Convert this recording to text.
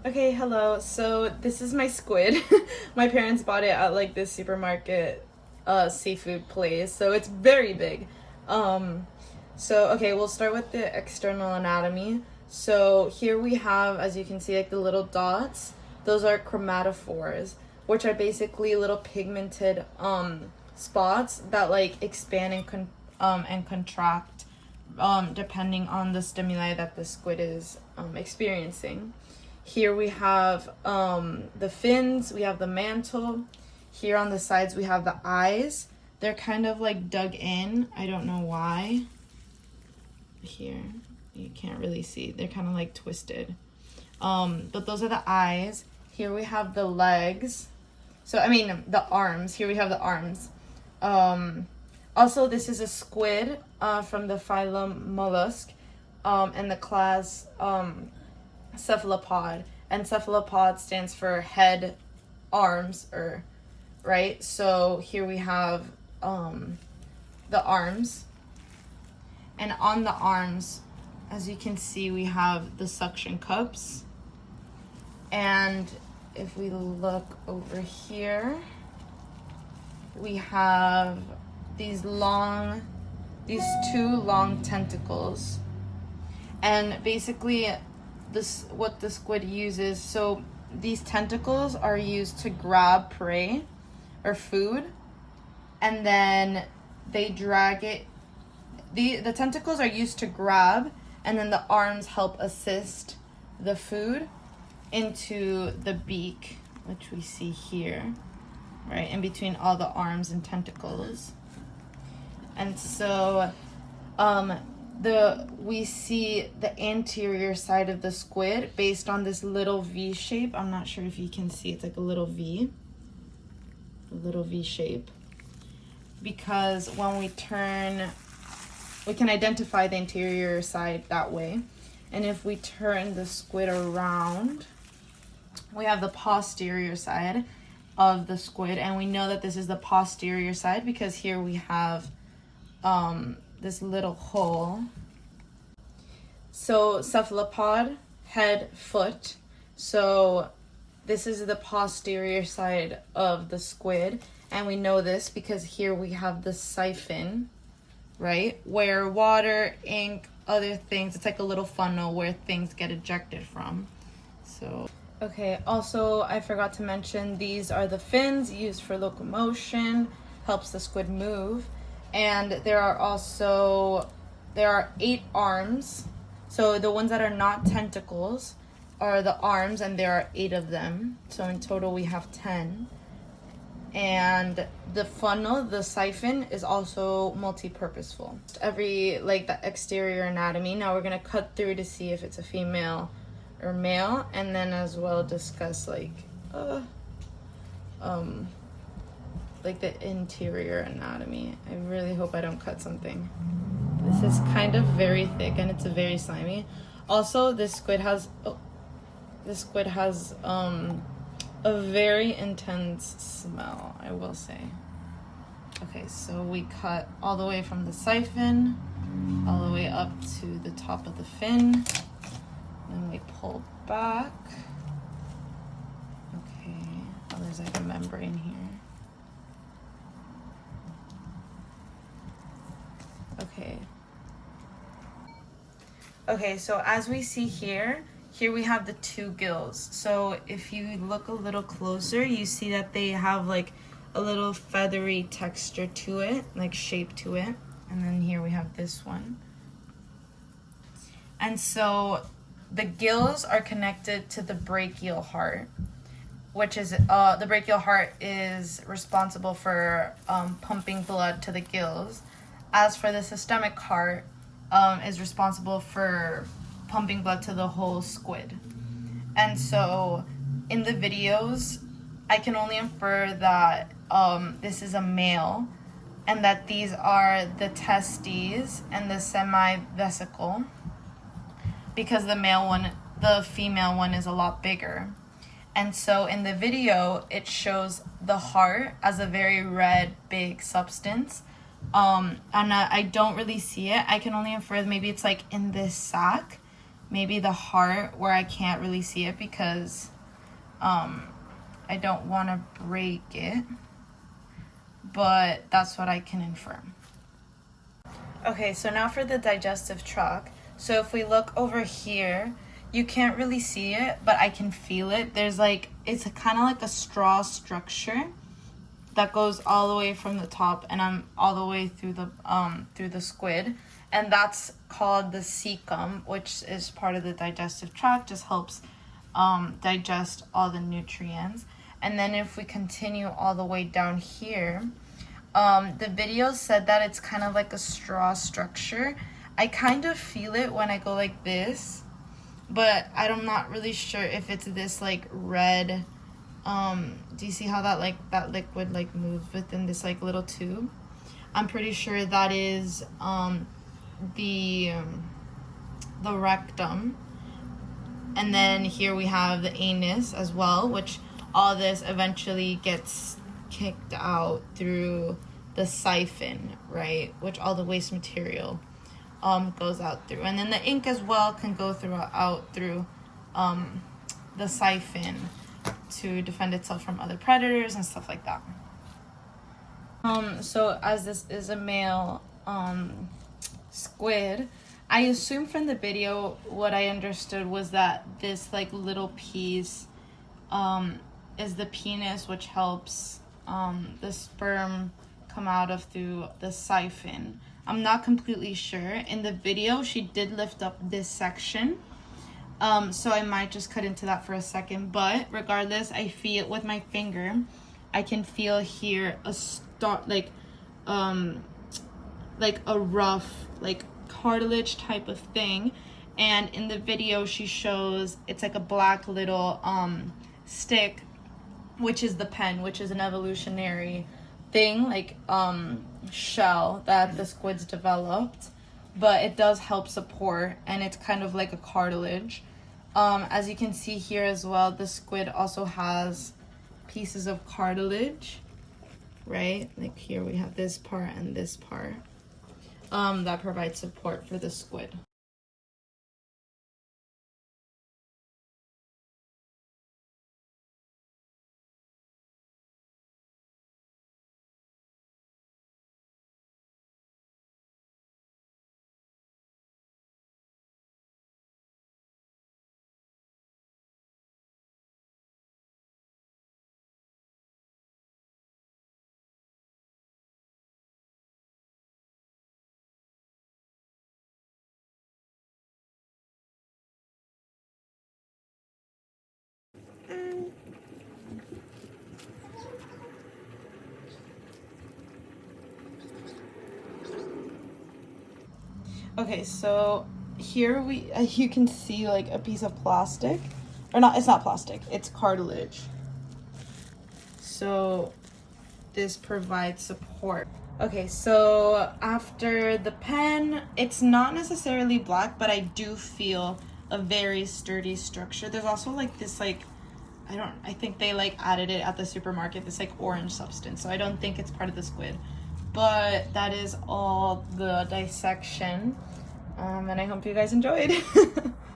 Okay, hello. So this is my squid. My parents bought it at like this supermarket seafood place. So it's very big. Um okay, we'll start with the external anatomy. So here we have, as you can see, like the little dots. Those are chromatophores, which are basically little pigmented spots that like expand and contract depending on the stimuli that the squid is experiencing. Here we have the fins, we have the mantle. Here on the sides we have the eyes. They're kind of like dug in. I don't know why. Here, you can't really see. They're kind of like twisted. But those are the eyes. Here we have the legs. The arms. Here we have the arms. Also, this is a squid from the phylum mollusk and the class Cephalopod, and cephalopod stands for head, arms, or right. So here we have the arms, and on the arms, as you can see, we have the suction cups. And if we look over here, we have these two long tentacles, and basically what the squid uses. So these tentacles are used to grab prey or food, and then they drag it. The tentacles are used to grab, and then the arms help assist the food into the beak, which we see here, right in between all the arms and tentacles. And so we see the anterior side of the squid based on this little V shape. I'm not sure if you can see, it's like a little V shape. Because when we turn, we can identify the anterior side that way. And if we turn the squid around, we have the posterior side of the squid. And we know that this is the posterior side because here we have this little hole. So cephalopod, head, foot. So this is the posterior side of the squid, and we know this because here we have the siphon, right, where water, ink, other things, it's like a little funnel where things get ejected from. So okay, also I forgot to mention, these are the fins used for locomotion, helps the squid move. And there are 8 arms. So the ones that are not tentacles are the arms, and there are 8 of them. So in total we have 10. And the funnel, the siphon, is also multi-purposeful. The exterior anatomy. Now we're gonna cut through to see if it's a female or male, and then as well discuss the interior anatomy. I really hope I don't cut something. This is kind of very thick and it's very slimy. Also, this squid has a very intense smell, I will say. Okay, so we cut all the way from the siphon all the way up to the top of the fin. Then we pull back. Okay, oh, there's like a membrane here. Okay, so as we see here we have the 2 gills. So if you look a little closer, you see that they have like a little feathery texture to it, like shape to it. And then here we have this one. And so the gills are connected to the brachial heart, which is the brachial heart is responsible for pumping blood to the gills. As for the systemic heart, is responsible for pumping blood to the whole squid. And so in the videos, I can only infer that this is a male, and that these are the testes and the semivesicle, because the female one is a lot bigger. And so in the video, it shows the heart as a very red, big substance. And I don't really see it. I can only infer maybe it's like in this sac, maybe the heart where I can't really see it because I don't want to break it, but that's what I can infer. Okay, so now for the digestive tract. So if we look over here, you can't really see it, but I can feel it. There's like, it's kind of like a straw structure that goes all the way from the top and I'm all the way through the squid. And that's called the cecum, which is part of the digestive tract, just helps digest all the nutrients. And then if we continue all the way down here, the video said that it's kind of like a straw structure. I kind of feel it when I go like this, but I'm not really sure if it's this like red, do you see how that liquid like moves within this like little tube? I'm pretty sure that is the rectum. And then here we have the anus as well, which all this eventually gets kicked out through the siphon, right? Which all the waste material goes out through. And then the ink as well can go out through the siphon to defend itself from other predators and stuff like that. So as this is a male squid, I assume from the video what I understood was that this like little piece is the penis, which helps the sperm come out of through the siphon. I'm not completely sure. In the video, she did lift up this section. So I might just cut into that for a second. But regardless, I feel with my finger, I can feel here a like a rough, like cartilage type of thing. And in the video, she shows it's like a black little stick, which is the pen, which is an evolutionary thing, like shell that the squids developed, but it does help support, and it's kind of like a cartilage. As you can see here as well, the squid also has pieces of cartilage, right? Like here we have this part and this part that provides support for the squid. Okay, so here you can see like a piece of plastic, or not, it's not plastic, it's cartilage. So this provides support. Okay, so after the pen, it's not necessarily black, but I do feel a very sturdy structure. There's also like this like, I think they like added it at the supermarket, this like orange substance. So I don't think it's part of the squid. But that is all the dissection. And I hope you guys enjoyed.